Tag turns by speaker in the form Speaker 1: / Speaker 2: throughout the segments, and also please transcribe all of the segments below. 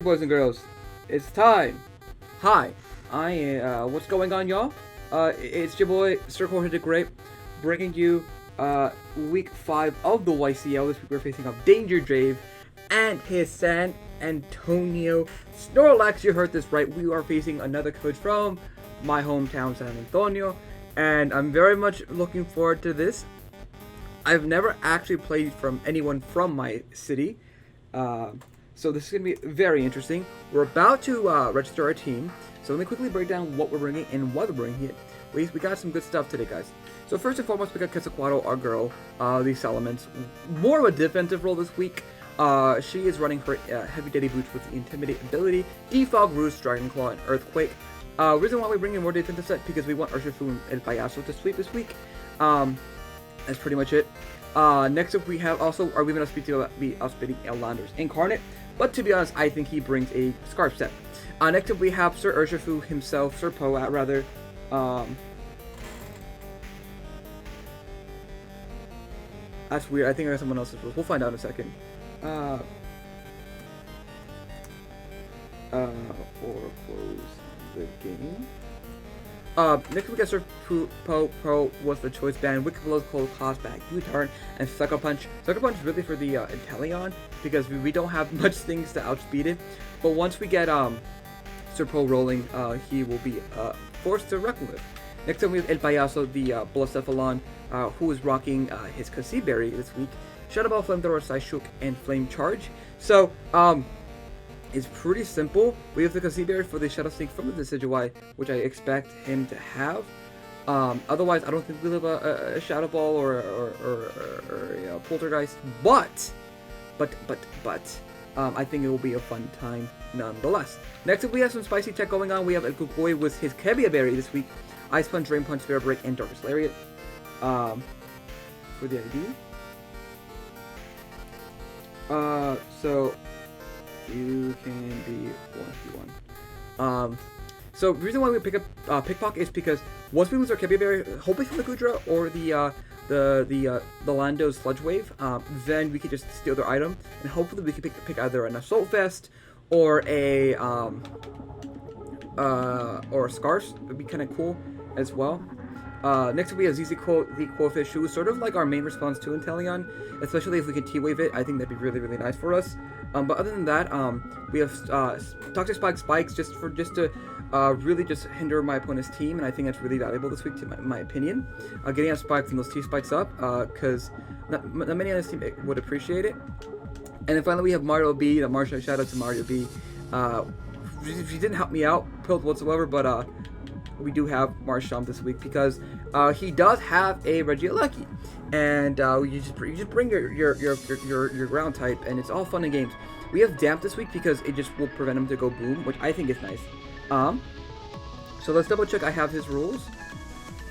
Speaker 1: Boys and girls, it's time. Hi, what's going on, y'all? It's your boy Sir Jorge the Great, bringing you week 5 of the YCL. This week we're facing off Danger Dave and his San Antonio Snorlax. You heard this right. We are facing another coach from my hometown, San Antonio, and I'm very much looking forward to this. I've never actually played from anyone from my city. So this is going to be very interesting. We're about to register our team. So let me quickly break down what we're bringing and why we're bringing it. We got some good stuff today, guys. So first and foremost, we got Quetzalcoatl, our girl, the Salamence. More of a defensive role this week. She is running her Heavy Duty Boots with the Intimidate ability, Defog, Roost, Dragon Claw, and Earthquake. Reason why we bring in more defensive set, because we want Urshifu and El Payaso to sweep this week. That's pretty much it. Next up, we have also, are we going to be outspitting Elanders Incarnate? But to be honest, I think he brings a Scarf set. Next up, we have Sir Urshifu himself, Sir Poat, rather. That's weird. I think I got someone else's rules. We'll find out in a second. Or close the game. Next we got Sir Pro was the choice band, Wicked Blows, Cold Cost Back, U-Turn, and Sucker Punch. Sucker Punch is really for the Inteleon, because we don't have much things to outspeed it. But once we get Sir Pro rolling, he will be forced to reckon with. Next up we have El Payaso, the Blacephalon, who is rocking his Kasi Berry this week. Shadow Ball, Flamethrower, Psyshook, and Flame Charge. So, it's pretty simple. We have the Kasi Berry for the Shadow Sneak from the Decidueye, which I expect him to have. Otherwise, I don't think we'll have a Shadow Ball or a Poltergeist. But, I think it will be a fun time nonetheless. Next up, we have some spicy tech going on. We have El Kukui with his Kebia Berry this week. Ice Punch, Drain Punch, Fair Break, and Darkest Lariat. For the ID. So you can be 1v1. So the reason why we pick up Pickpocket is because once we lose our Kebia Berry, hopefully from the Gudra or the Lando's Sludge Wave, then we could just steal their item, and hopefully we can pick either an Assault Vest or a Scarf. Would be kind of cool as well. Next up we have ZZ the Quillfish, who is sort of like our main response to Inteleon, especially if we can T-Wave it. I think that'd be really, really nice for us. But other than that, we have Toxic Spikes just to really just hinder my opponent's team, and I think that's really valuable this week, to my opinion. Getting out Spikes and those T-Spikes up, because not many on this team would appreciate it. And then finally we have Mario B, shout out to Mario B. She didn't help me out whatsoever, but we do have Marshall this week because he does have a Regieleki, and you just bring your ground type, and it's all fun and games. We have Damp this week because it just will prevent him to go boom, which I think is nice. So let's double check I have his rules.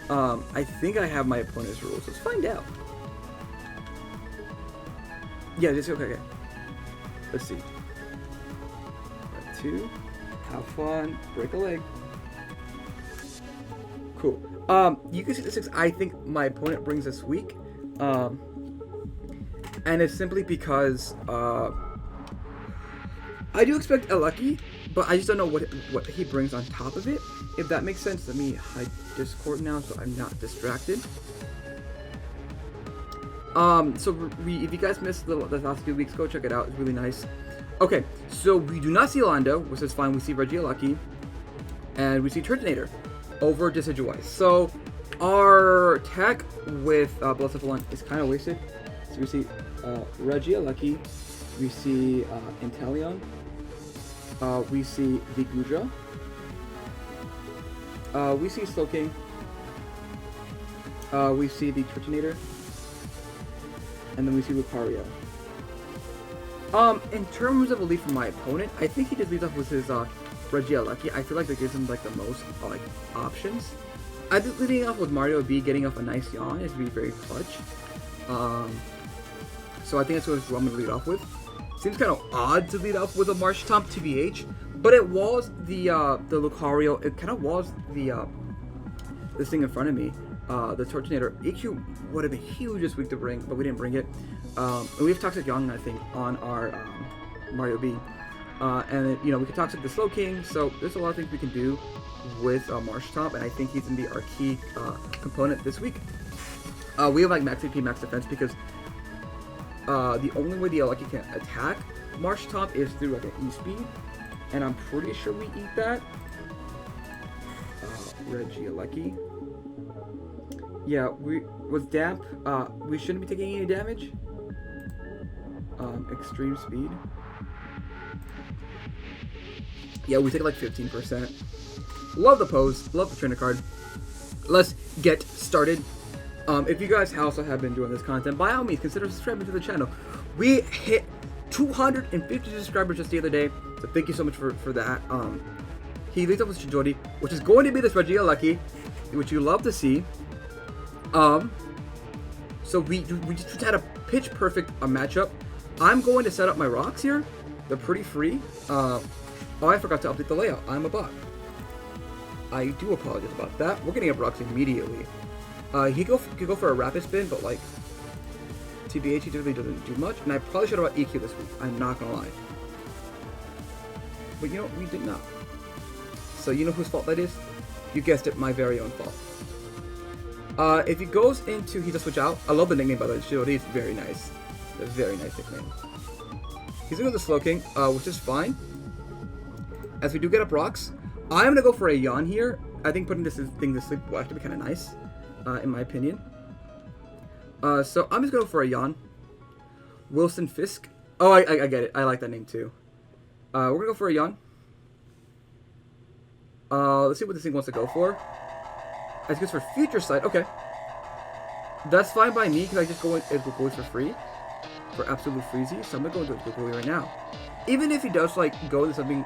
Speaker 1: I think I have my opponent's rules. Let's find out. Yeah, just okay. Let's see. Got 2. Have fun. Break a leg. Cool. You can see the 6 I think my opponent brings this week. And it's simply because I do expect a Lucky, but I just don't know what he brings on top of it. If that makes sense, let me hide Discord now so I'm not distracted. So if you guys missed the last few weeks, go check it out. It's really nice. Okay, so we do not see Lando, which is fine. We see Regieleki, and we see Turtonator over Decidueye. So our tech with Blacephalon is kind of wasted. So we see Regieleki, we see Inteleon, we see the Gudra, we see Slowking, we see the Turtonator, and then we see Lucario. In terms of a lead from my opponent, I think he just leads off with his Regieleki. I feel like that gives him like the most options. I think leading off with Mario B, getting off a nice yawn is very clutch. So I think that's what I'm going to lead off with. Seems kind of odd to lead off with a Marshtomp TBH, but it was the Lucario. It kind of was the this thing in front of me. The Tortinator EQ would have been huge this week to bring, but we didn't bring it. And we have Toxic Young, I think, on our Mario B. And you know, we can Toxic the Slowking, so there's a lot of things we can do with Marshtomp, and I think he's gonna be our key component this week. We have like max AP, max defense because the only way the Lucky can attack Marshtomp is through like an E-speed, and I'm pretty sure we eat that. Lucky. Yeah, with damp, we shouldn't be taking any damage. Extreme speed. Yeah, we take like 15%. Love the pose, love the trainer card. Let's get started. If you guys also have been doing this content, by all means, consider subscribing to the channel. We hit 250 subscribers just the other day, so thank you so much for that. He leads up with Shijori, which is going to be this Regia Lucky, which you love to see. So we just had a pitch perfect matchup. I'm going to set up my rocks here. They're pretty free. Oh, I forgot to update the layout. I'm a bot. I do apologize about that. We're getting up rocks immediately. He could go for a rapid spin, but like TBH, he typically doesn't do much. And I probably should have bought EQ this week. I'm not gonna lie. But you know, we did not. So you know whose fault that is? You guessed it, my very own fault. If he goes into, he just switch out. I love the nickname by the way. Shirodi is very nice. A very nice nickname. He's gonna go the Slowking, which is fine. As we do get up rocks, I'm gonna go for a yawn here. I think putting this thing to sleep will actually be kind of nice, in my opinion. So I'm just going to go for a yawn. Wilson Fisk. Oh, I get it. I like that name too. We're gonna go for a yawn. Let's see what this thing wants to go for. As it goes for Future Sight. Okay, that's fine by me because I just go in Gugui for free, for absolute freezy. So I'm gonna go into Gugui right now. Even if he does like go into something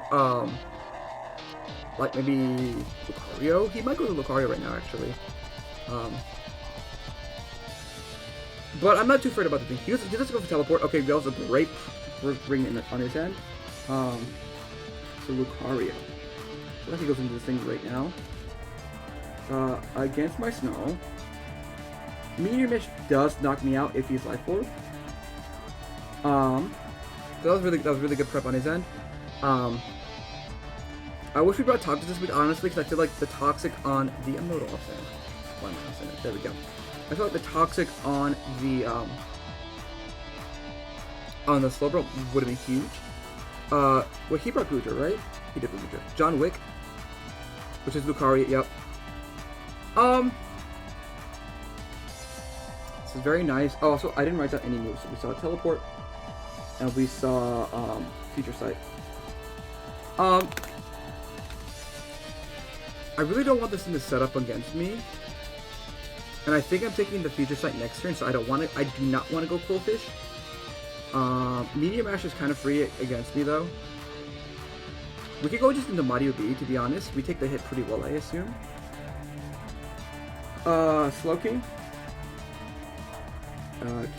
Speaker 1: like maybe Lucario, he might go to Lucario right now actually. But I'm not too afraid about the thing. He does go for teleport. Okay, that was a great ring in on his end. So Lucario. So I think he goes into this thing right now. Against my Snarl. Meteor Mish does knock me out if he's Life Orb. So that was really good prep on his end. I wish we brought Toxic this week, honestly, because I feel like the Toxic on the... I'm not off there. Why am I off there? There we go. I feel like the Toxic on the Slowbro would have been huge. Well, he brought Gujar, right? He did Gujar. John Wick, which is Lucario, yep. This is very nice. Oh, also, I didn't write down any moves. So we saw Teleport, and we saw Future Sight. I really don't want this thing to set up against me. And I think I'm taking the Future Sight next turn, so I do not want to go Quillfish. Medium Ash is kind of free against me though. We could go just into Mario B, to be honest. We take the hit pretty well, I assume. Slowking.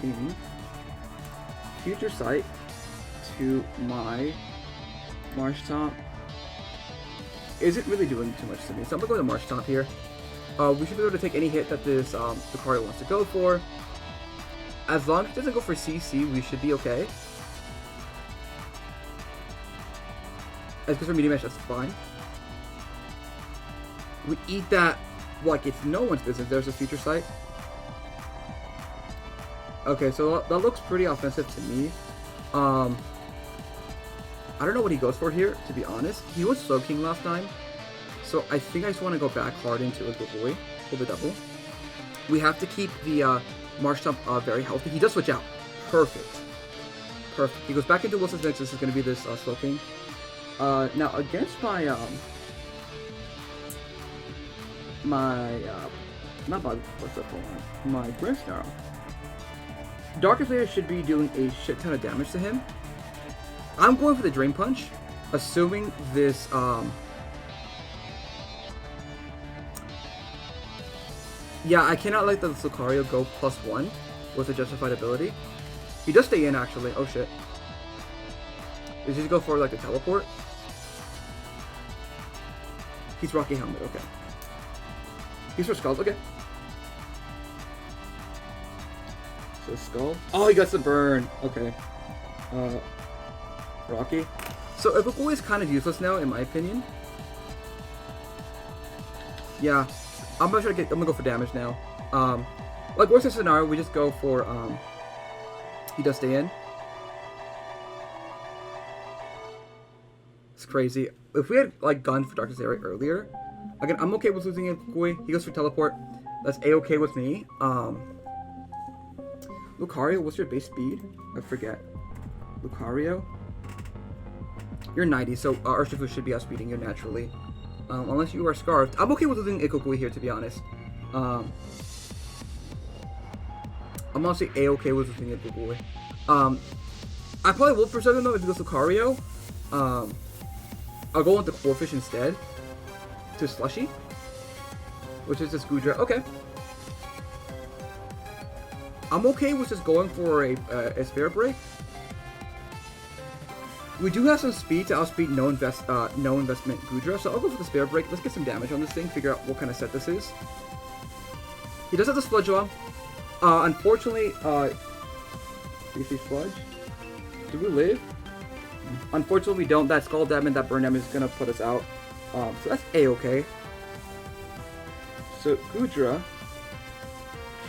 Speaker 1: King. Future Sight to my Marshtomp. Isn't really doing too much to me, so I'm gonna go to Marshtomp here. We should be able to take any hit that this Lucario wants to go for. As long as it doesn't go for CC, we should be okay. As good for Medium Mesh, that's fine. We eat that like it's no one's business. There's a Future Sight. Okay, so that looks pretty offensive to me. I don't know what he goes for here, to be honest. He was Slowking last time, so I think I just want to go back hard into a Gugui for the double. We have to keep the Marshtomp very healthy. He does switch out. Perfect. Perfect. He goes back into Wilson's next. This is going to be this Slowking. Now, against my, not my, what's up, my Grimmsnarl. Darkest Layer should be doing a shit ton of damage to him. I'm going for the Drain Punch, assuming this, yeah, I cannot let the Lucario go +1 with a justified ability. He does stay in, actually. Oh, shit. Does he go for, like, a teleport? He's Rocky Helmet, okay. He's for Skulls, okay. So, Skull. Oh, he got the burn. Okay. Rocky. So Ikokui is kind of useless now, in my opinion. Yeah, I'm gonna go for damage now. Like worst case scenario, we just go for he does stay in. It's crazy. If we had like gone for Darkness Area earlier, again, I'm okay with losing Ikokui. He goes for teleport. That's a-okay with me. Lucario, what's your base speed? I forget. Lucario? You're 90, so Urshifu should be outspeeding you naturally. Unless you are Scarfed. I'm okay with losing Ikokui here, to be honest. I'm honestly a-okay with losing Ikokui. I probably will preserve him though if he goes Lucario. I'll go into Corphish instead. To Slushy. Which is just Goodra. Okay. I'm okay with just going for a Spare Break. We do have some speed to outspeed no investment Goodra, so I'll go for the Spare Break. Let's get some damage on this thing, figure out what kind of set this is. He does have the Sludge Bomb. Unfortunately, do you see Sludge? Do we live? Unfortunately, we don't. That Scald Damage, that Burn Damage is going to put us out. So that's a-okay. So Goodra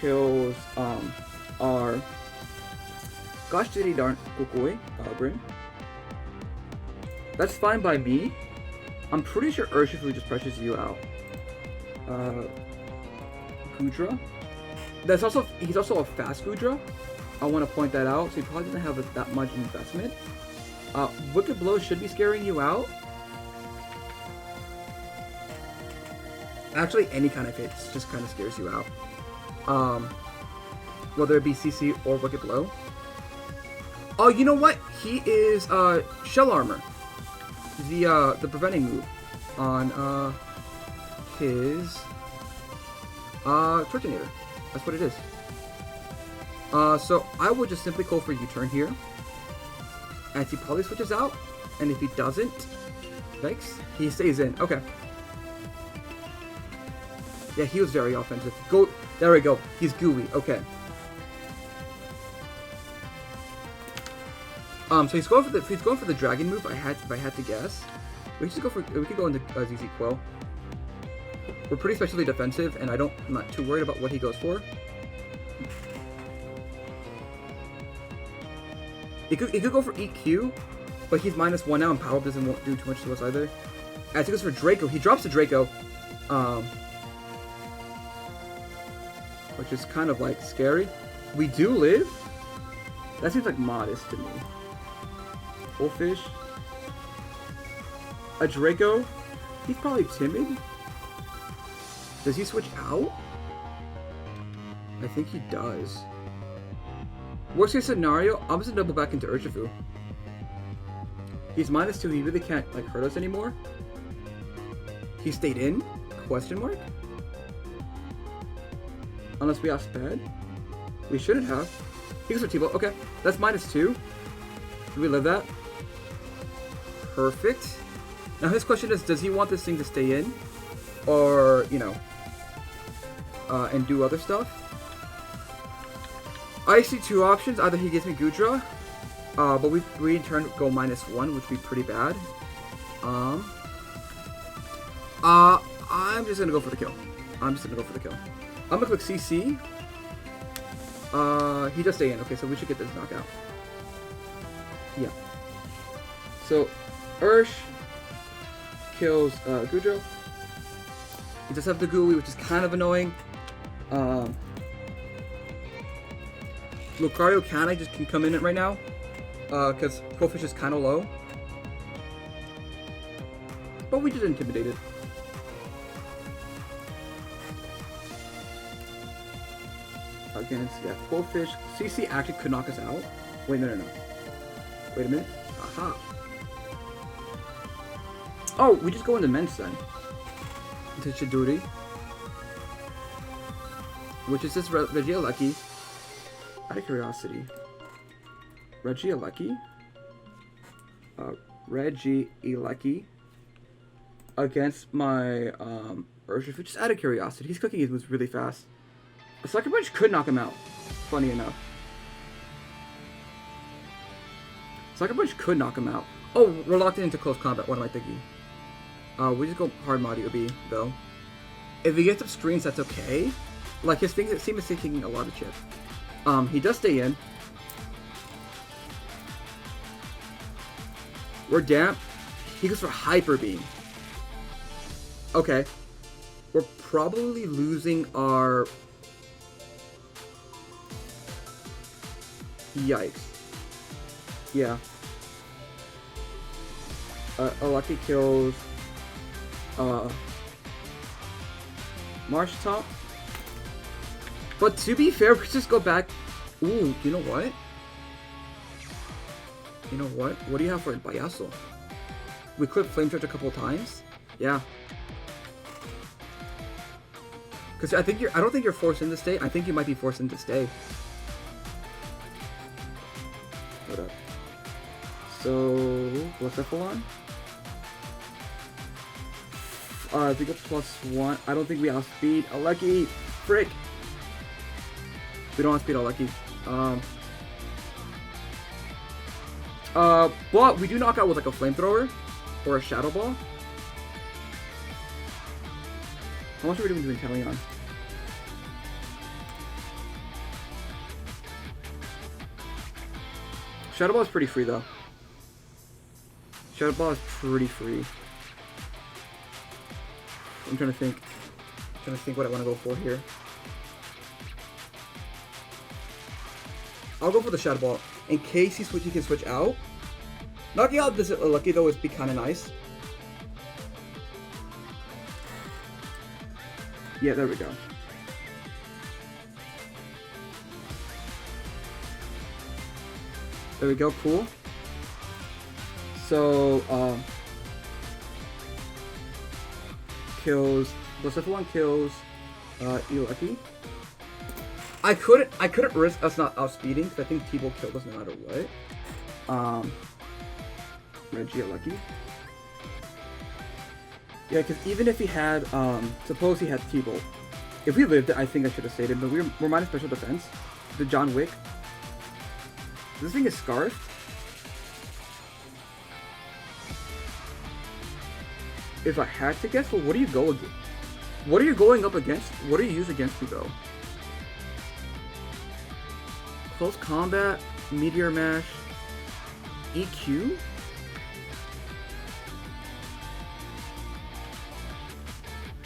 Speaker 1: kills our gosh diddy darn Kukui, Brim. That's fine by me. I'm pretty sure Urshifu just pressures you out. Goodra. He's also a fast Goodra. I want to point that out. So he probably doesn't have that much investment. Wicked Blow should be scaring you out. Actually, any kind of hits just kind of scares you out. Whether it be CC or Wicked Blow. Oh, you know what? He is Shell Armor. The preventing move on his Tortinator. That's what it is. So I would just simply go for U-turn here. As he probably switches out. And if he doesn't, thanks, he stays in. Okay. Yeah, he was very offensive. Go, there we go. He's gooey. Okay. So he's going for the dragon move. If I had to guess, we could go into ZZ Quill. We're pretty specially defensive, and I'm not too worried about what he goes for. He could go for EQ, but he's -1 now, and Power Up won't do too much to us either. As he goes for Draco, he drops the Draco, which is kind of like scary. We do live. That seems like modest to me. Bullfish. A Draco. He's probably timid. Does he switch out? I think he does. Worst case scenario, I'm just gonna double back into Urshifu. He's -2, he really can't like hurt us anymore. He stayed in? Question mark? Unless we outsped? We shouldn't have. He goes for T-Bow. Okay, that's -2. Do we live that? Perfect. Now his question is, does he want this thing to stay in? Or, you know, and do other stuff? I see two options. Either he gives me Goodra, but we in turn go -1, which would be pretty bad. I'm just gonna go for the kill. I'm gonna click CC. He does stay in. Okay, so we should get this knockout. Yeah. So, Ursh kills Goodra. He does have the Gooey, which is kind of annoying. Lucario can come in it right now, because Profish is kind of low. But we just intimidated. Against, yeah, Profish. CC actually could knock us out. Wait, no. Wait a minute. Aha. Oh, we just go into Mence then. Into Chidori. Which is this Regieleki. Out of curiosity. Regieleki? Regieleki. Against my Urshifu. Just out of curiosity. He's clicking his moves really fast. A Sucker Punch could knock him out. Funny enough. Sucker Punch could knock him out. Oh, we're locked into close combat. What am I thinking? We just go hard mod EOB, though. If he gets up screens, that's okay. Like, his things seem to be taking a lot of chip. He does stay in. We're damp. He goes for Hyper Beam. Okay. We're probably losing our... Yikes. Yeah. A lucky kills... Marsh Top. But to be fair, we just go back... Ooh, you know what? You know what? What do you have for Payaso? We clipped Flame Charge a couple of times. Yeah. Because I don't think you're forced into stay. I think you might be forced into stay. Hold up. So what's Cephalon? I think it's +1. I don't think we outspeed Alecki. Frick. We don't outspeed Alecki. But we do knock out with like a flamethrower or a shadow ball. How much are we doing to Inteleon? Shadow ball is pretty free though. Shadow ball is pretty free. I'm trying to think. What I want to go for here. I'll go for the Shadow Ball. In case he can switch out. Knocking out this Lucky though would be kind of nice. Yeah, there we go. There we go, cool. So, kills, Blacephalon kills, Lucky. I couldn't risk us not outspeeding because I think T-Bolt killed us no matter what. Reggie Lucky. Yeah, because even if he had, suppose he had T-Bolt. If we lived it, I think I should have stayed in, but we're minus special defense. The John Wick. This thing is scarfed. If I had to guess, well, what do you go against? What are you going up against? What do you use against you though? Close combat, Meteor Mash, EQ?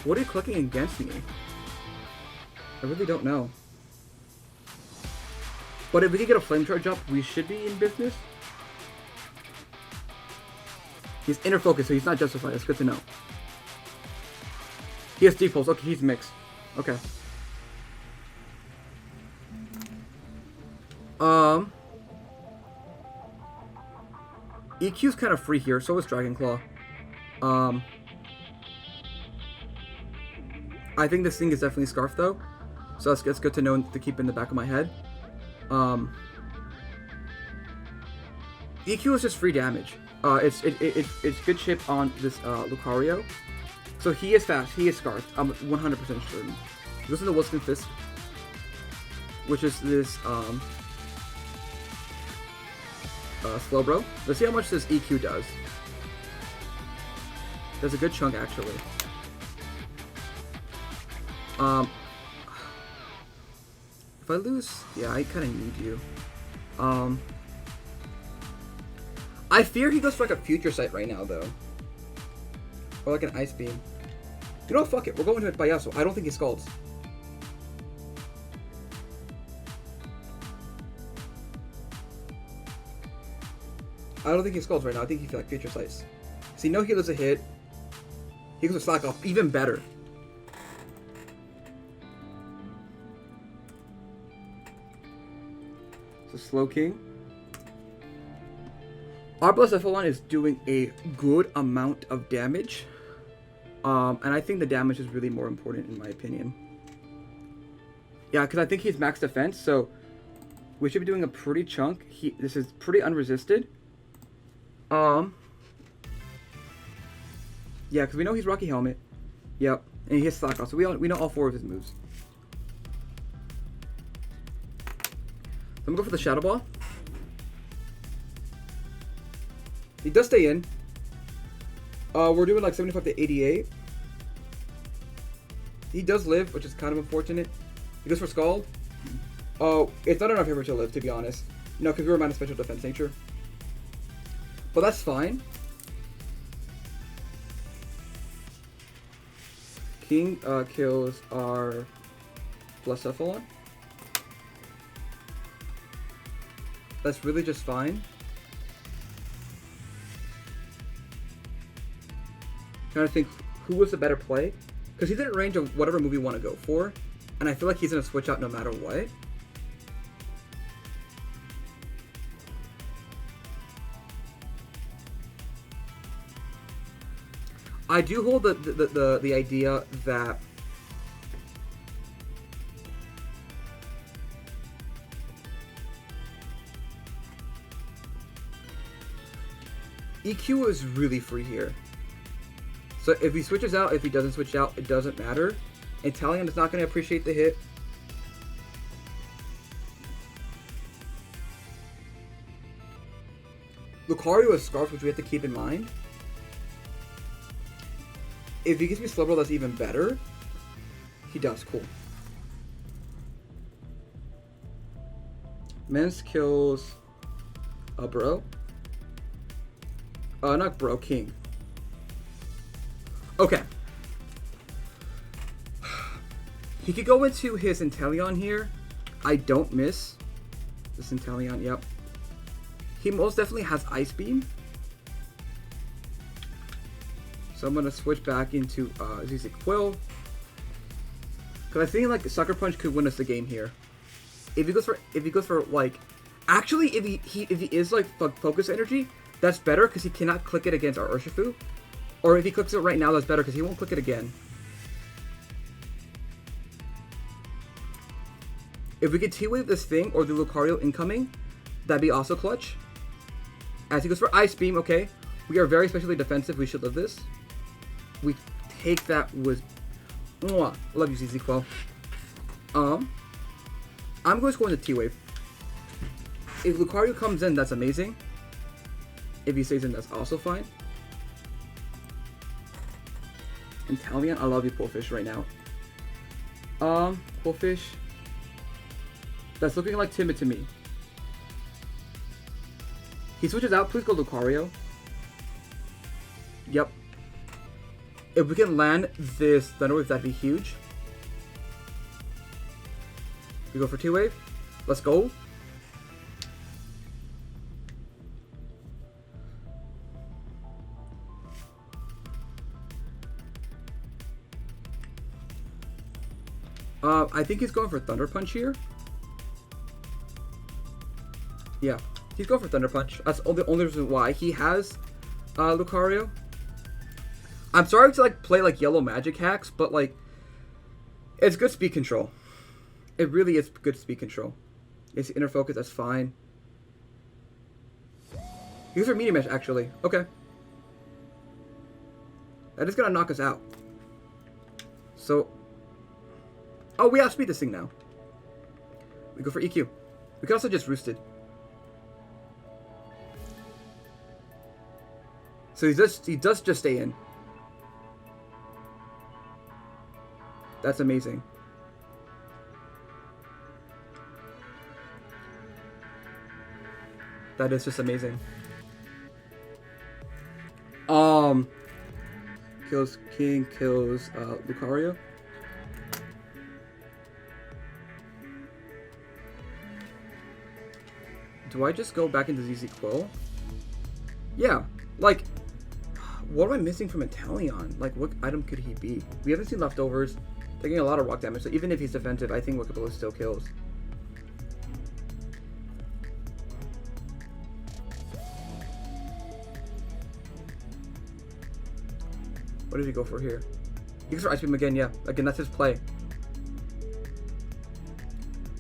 Speaker 1: What are you clicking against me? I really don't know. But if we can get a Flame Charge up, we should be in business. He's inner focus, so he's not justified. That's good to know. He has D-Pulse. Okay, he's mixed. Okay. EQ's kind of free here, so is Dragon Claw. I think this thing is definitely Scarf though, so that's good to know to keep in the back of my head. EQ is just free damage. It's good chip on this Lucario, so he is fast. He is Scarfed. I'm 100% certain. This is the Wilson Fist, which is this Slowbro. Let's see how much this EQ does. There's a good chunk actually. If I lose, yeah, I kind of need you. I fear he goes for like a Future Sight right now though, or like an Ice Beam. You know what? Fuck it. We're going to Payaso. I don't think he Scalds. I don't think he Scalds right now. I think he feels like Future Sights. See, no healers a hit. He goes to Slack Off. Even better. So Slow King. Our Blacephalon is doing a good amount of damage. And I think the damage is really more important in my opinion. Yeah, because I think he's max defense, so we should be doing a pretty chunk. This is pretty unresisted. Yeah, because we know he's Rocky Helmet. Yep, and he has Slack Off, so we know all 4 of his moves. So I'm gonna go for the Shadow Ball. He does stay in. We're doing like 75 to 88. He does live, which is kind of unfortunate. He goes for Scald. Oh, it's not in our favor to live, to be honest. No, because we were minus special defense nature. But that's fine. King kills our Blacephalon. That's really just fine. Trying to think who was the better play. Because he's in range of whatever move we want to go for. And I feel like he's going to switch out no matter what. I do hold the idea that EQ is really free here. So if he switches out, if he doesn't switch out, it doesn't matter. Italian is not going to appreciate the hit. Lucario has Scarf, which we have to keep in mind. If he gives me Slowbro, that's even better. He does, cool. Mens kills Bro. Not Bro, King. Okay. He could go into his Inteleon here. I don't miss this Inteleon, yep. He most definitely has Ice Beam. So I'm gonna switch back into ZZ Quill. Cause I think like Sucker Punch could win us the game here. If he goes for like, actually if he is like Focus Energy, that's better because he cannot click it against our Urshifu. Or if he clicks it right now, that's better because he won't click it again. If we could T-Wave this thing or the Lucario incoming, that'd be also clutch. As he goes for Ice Beam, okay. We are very specially defensive. We should live this. We take that with... Mwah. Love you, ZZ Quell. I'm going to go into T-Wave. If Lucario comes in, that's amazing. If he stays in, that's also fine. Inteleon, I love you, Polefish, right now. Polefish. That's looking like timid to me. He switches out, please go Lucario. Yep. If we can land this Thunder Wave, that'd be huge. We go for T-Wave. Let's go. I think he's going for Thunder Punch here. Yeah, he's going for Thunder Punch. That's the only reason why he has Lucario. I'm sorry to like play like yellow magic hacks, but like it's good speed control. It really is good speed control. It's inner focus, that's fine. He goes for Meteor Mesh actually. Okay. That is gonna knock us out. So oh, we outspeed this thing now. We go for EQ. We could also just Roosted. So he does just stay in. That's amazing. That is just amazing. Kills King, kills Lucario. Do I just go back into ZZ Quill? Yeah, like, what am I missing from Inteleon? Like, what item could he be? We haven't seen leftovers. Taking a lot of rock damage, so even if he's defensive, I think Wiccabillo still kills. What did he go for here? He goes for Ice Beam again, yeah. Again, that's his play.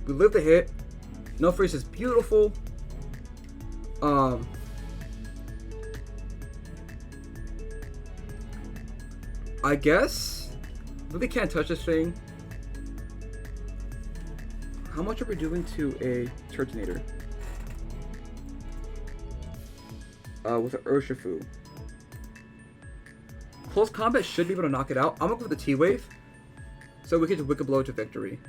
Speaker 1: We live the hit. No freeze is beautiful. I guess really can't touch this thing. How much are we doing to a Turtonator? with an Urshifu. Close combat should be able to knock it out. I'm gonna go for the T-Wave, so we can just Wicked Blow to victory.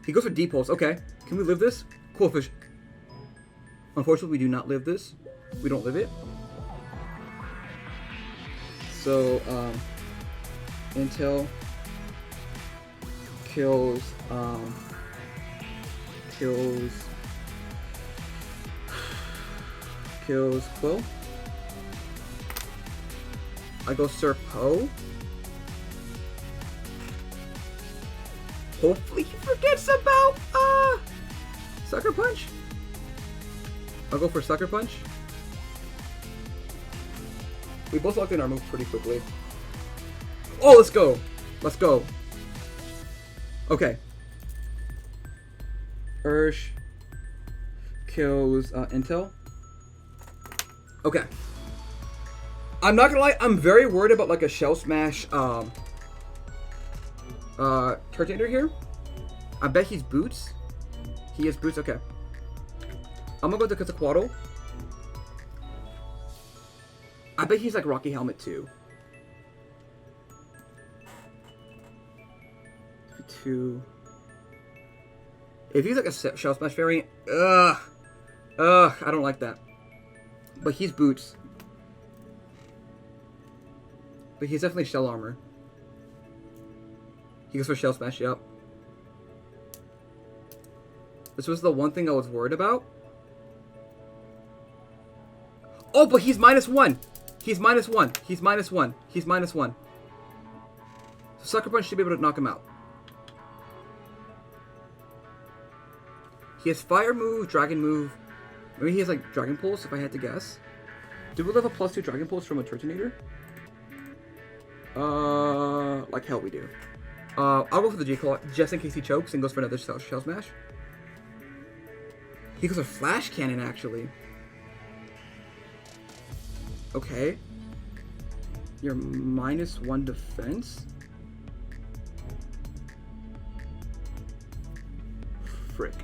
Speaker 1: He goes for D-Pulse. Okay, can we live this? Cool fish. Unfortunately, we do not live this. We don't live it. So, Intel kills Quill. I go Serpo. Hopefully he forgets about Sucker Punch. I'll go for Sucker Punch. We both locked in our move pretty quickly. Oh, let's go. Let's go. Okay. Ursh kills Intel. Okay. I'm not gonna lie, I'm very worried about like a Shell Smash Turtonator here. I bet he's Boots. He has Boots, okay. I'm gonna go to Quetzalcoatl. I bet he's like Rocky Helmet too. 2. If he's like a Shell Smash variant, I don't like that. But he's Boots. But he's definitely Shell Armor. He goes for Shell Smash, yep. This was the one thing I was worried about. Oh, but he's -1. He's -1. He's -1. He's -1. So Sucker Punch should be able to knock him out. He has Fire move, Dragon move. Maybe he has like Dragon Pulse, if I had to guess. Do we have a +2 Dragon Pulse from a Turtonator? Like hell we do. I'll go for the G-Claw, just in case he chokes and goes for another Shell Smash. He goes for Flash Cannon, actually. Okay. You're -1 defense? Frick.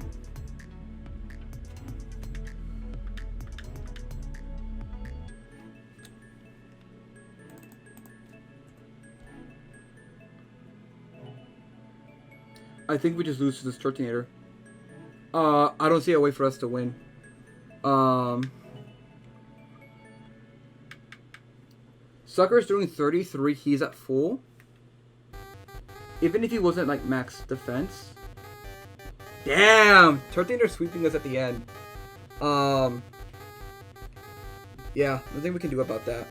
Speaker 1: I think we just lose to this Turtonator. I don't see a way for us to win. Sucker's doing 33, he's at full. Even if he wasn't like max defense. Damn! Turtonator sweeping us at the end. Yeah, nothing we can do about that.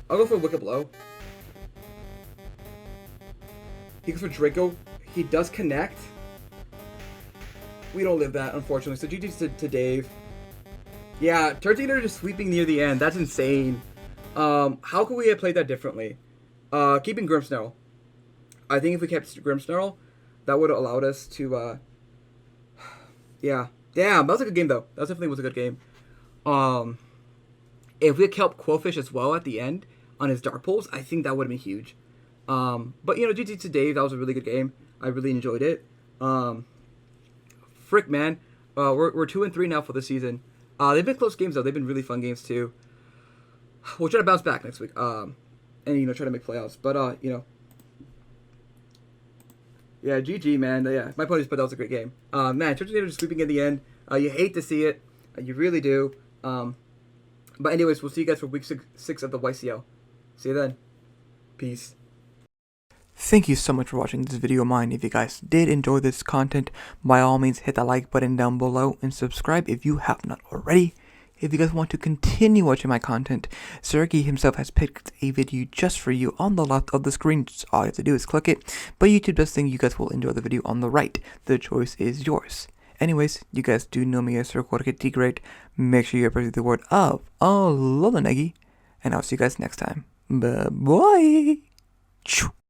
Speaker 1: I'll go for Wicked Blow. He goes for Draco. He does connect. We don't live that, unfortunately. So GG's to Dave. Yeah, Turtonator just sweeping near the end. That's insane. How could we have played that differently? Keeping Grimmsnarl. I think if we kept Grimmsnarl, that would have allowed us to, yeah. Damn, that was a good game, though. That definitely was a good game. If we had kept Quillfish as well at the end on his Dark Pulse, I think that would have been huge. But, you know, GG to Dave. That was a really good game. I really enjoyed it. Frick, man. We're 2-3 now for the season. They've been close games, though. They've been really fun games, too. We'll try to bounce back next week. And, you know, try to make playoffs. But, you know. Yeah, GG, man. Yeah, my opponents, but that was a great game. Man, Turtonator just sweeping in the end. You hate to see it. You really do. But anyways, we'll see you guys for week 6 of the YCL. See you then. Peace.
Speaker 2: Thank you so much for watching this video of mine. If you guys did enjoy this content, by all means hit that like button down below and subscribe if you have not already. If you guys want to continue watching my content, Sergey himself has picked a video just for you on the left of the screen. Just all you have to do is click it, but YouTube does think you guys will enjoy the video on the right. The choice is yours. Anyways, you guys do know me as Jorge the Great. Make sure you appreciate the word of Alolanegi, and I'll see you guys next time. Bye-bye.